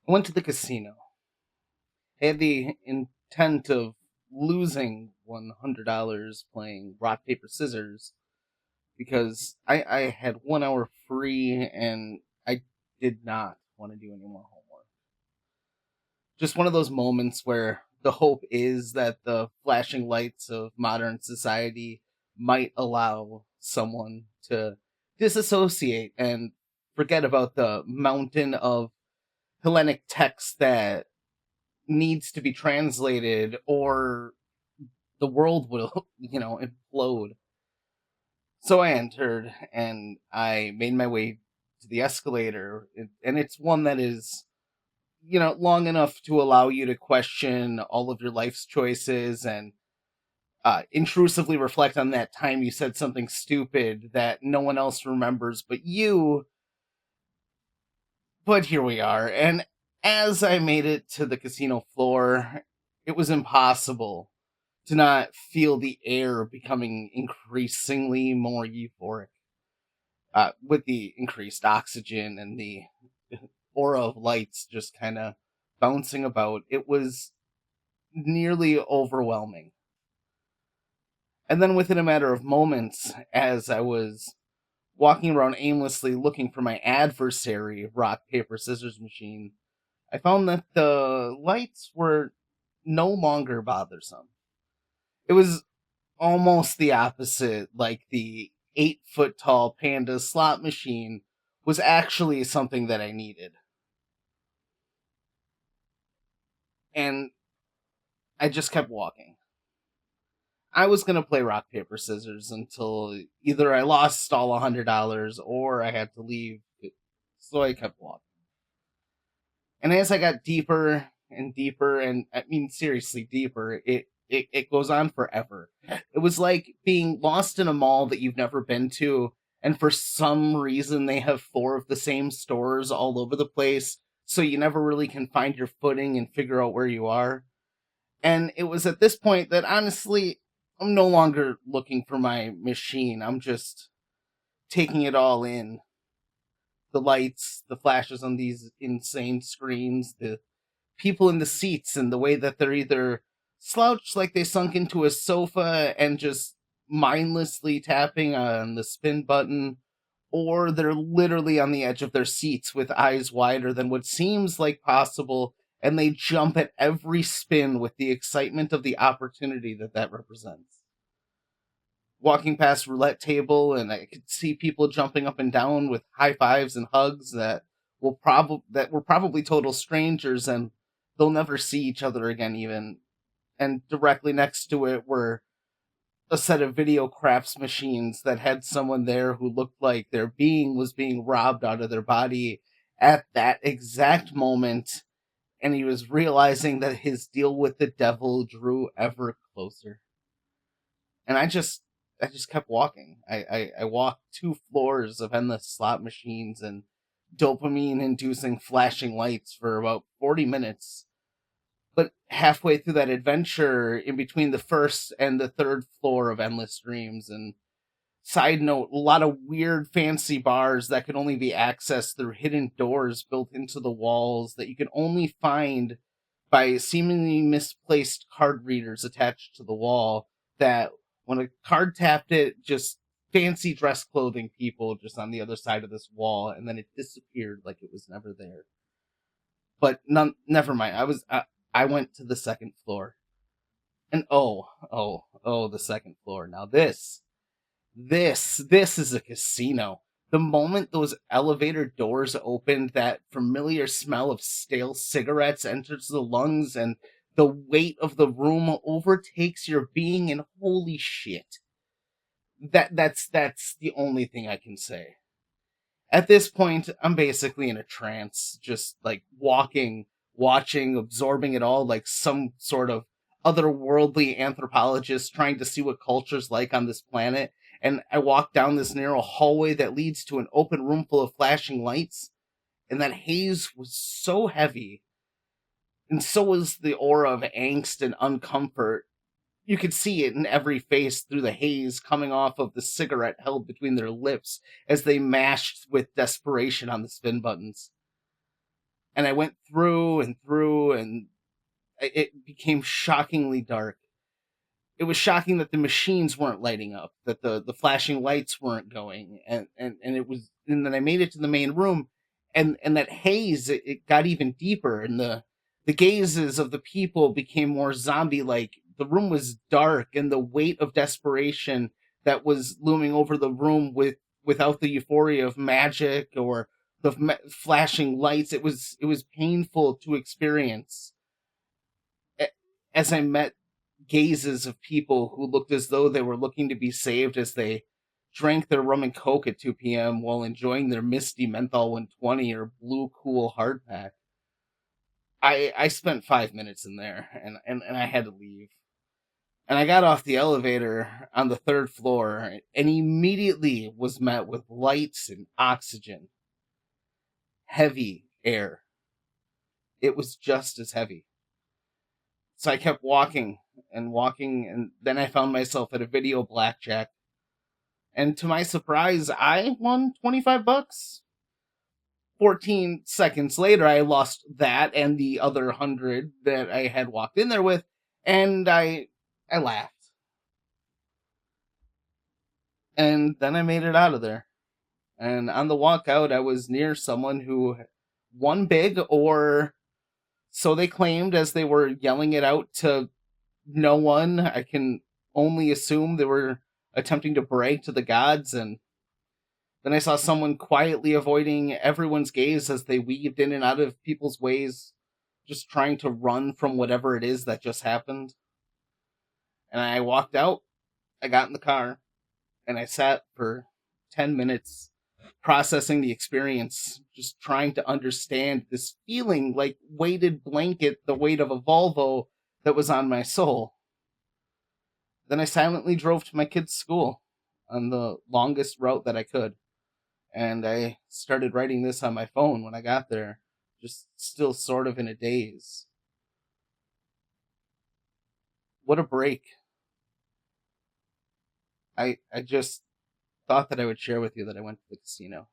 I went to the casino. I had the intent of losing $100 playing rock, paper, scissors because I had 1 hour free and I did not want to do any more homework. Just one of those moments where the hope is that the flashing lights of modern society might allow someone to disassociate and forget about the mountain of Hellenic text that needs to be translated or the world will, implode. So I entered and I made my way to the escalator, and it's one that is, long enough to allow you to question all of your life's choices and intrusively reflect on that time you said something stupid that no one else remembers but you. But here we are, and as I made it to the casino floor, it was impossible to not feel the air becoming increasingly more euphoric with the increased oxygen and the aura of lights just kind of bouncing about. It was nearly overwhelming. And then, within a matter of moments, as I was walking around aimlessly looking for my adversary, rock, paper, scissors machine, I found that the lights were no longer bothersome. It was almost the opposite. Like the 8 foot tall panda slot machine was actually something that I needed. And I just kept walking. I was going to play rock, paper, scissors until either I lost all $100 or I had to leave. So I kept walking. And as I got deeper and deeper, and I mean, seriously, deeper, it goes on forever. It was like being lost in a mall that you've never been to, and for some reason they have four of the same stores all over the place, so you never really can find your footing and figure out where you are. And it was at this point that honestly, I'm no longer looking for my machine. I'm just taking it all in. The lights, the flashes on these insane screens, the people in the seats and the way that they're either slouched like they sunk into a sofa and just mindlessly tapping on the spin button, or they're literally on the edge of their seats with eyes wider than what seems like possible, and they jump at every spin with the excitement of the opportunity that represents. Walking past roulette table, and I could see people jumping up and down with high fives and hugs that were probably total strangers, and they'll never see each other again even. And directly next to it were a set of video crafts machines that had someone there who looked like their being was being robbed out of their body at that exact moment, and he was realizing that his deal with the devil drew ever closer. And I just kept walking. I walked 2 floors of endless slot machines and dopamine inducing flashing lights for about 40 minutes. But halfway through that adventure, in between the first and the third floor of Endless Dreams, and side note, a lot of weird fancy bars that could only be accessed through hidden doors built into the walls that you can only find by seemingly misplaced card readers attached to the wall, that when a card tapped it, just fancy dress clothing people just on the other side of this wall, and then it disappeared like it was never there. But never mind. I went to the second floor, and the second floor. Now this is a casino. The moment those elevator doors opened, that familiar smell of stale cigarettes enters the lungs, and the weight of the room overtakes your being, and holy shit. That's the only thing I can say. At this point, I'm basically in a trance, just like walking, watching, absorbing it all like some sort of otherworldly anthropologist trying to see what culture's like on this planet. And I walk down this narrow hallway that leads to an open room full of flashing lights, and that haze was so heavy, and so was the aura of angst and uncomfort. You could see it in every face through the haze coming off of the cigarette held between their lips as they mashed with desperation on the spin buttons. And I went through and through, and it became shockingly dark. It was shocking that the machines weren't lighting up, that the flashing lights weren't going, and it was, and then I made it to the main room, and that haze, it got even deeper, and the gazes of the people became more zombie like. The room was dark, and the weight of desperation that was looming over the room without the euphoria of magic or the flashing lights, it was painful to experience as I met gazes of people who looked as though they were looking to be saved as they drank their rum and coke at 2 p.m. while enjoying their misty menthol 120 or blue cool hardpack. I spent 5 minutes in there, and I had to leave. And I got off the elevator on the third floor and immediately was met with lights and oxygen, heavy air. It was just as heavy. So I kept walking and walking, and then I found myself at a video blackjack. And to my surprise, I won $25. 14 seconds later, I lost that and the other 100 that I had walked in there with, and I laughed. And then I made it out of there. And on the walk out, I was near someone who won big, or so they claimed as they were yelling it out to no one. I can only assume they were attempting to brag to the gods. And then I saw someone quietly avoiding everyone's gaze as they weaved in and out of people's ways, just trying to run from whatever it is that just happened. And I walked out, I got in the car, and I sat for 10 minutes processing the experience, just trying to understand this feeling like weighted blanket, the weight of a Volvo that was on my soul. Then I silently drove to my kid's school on the longest route that I could. And I started writing this on my phone when I got there, just still sort of in a daze. What a break. I just thought that I would share with you that I went to the casino.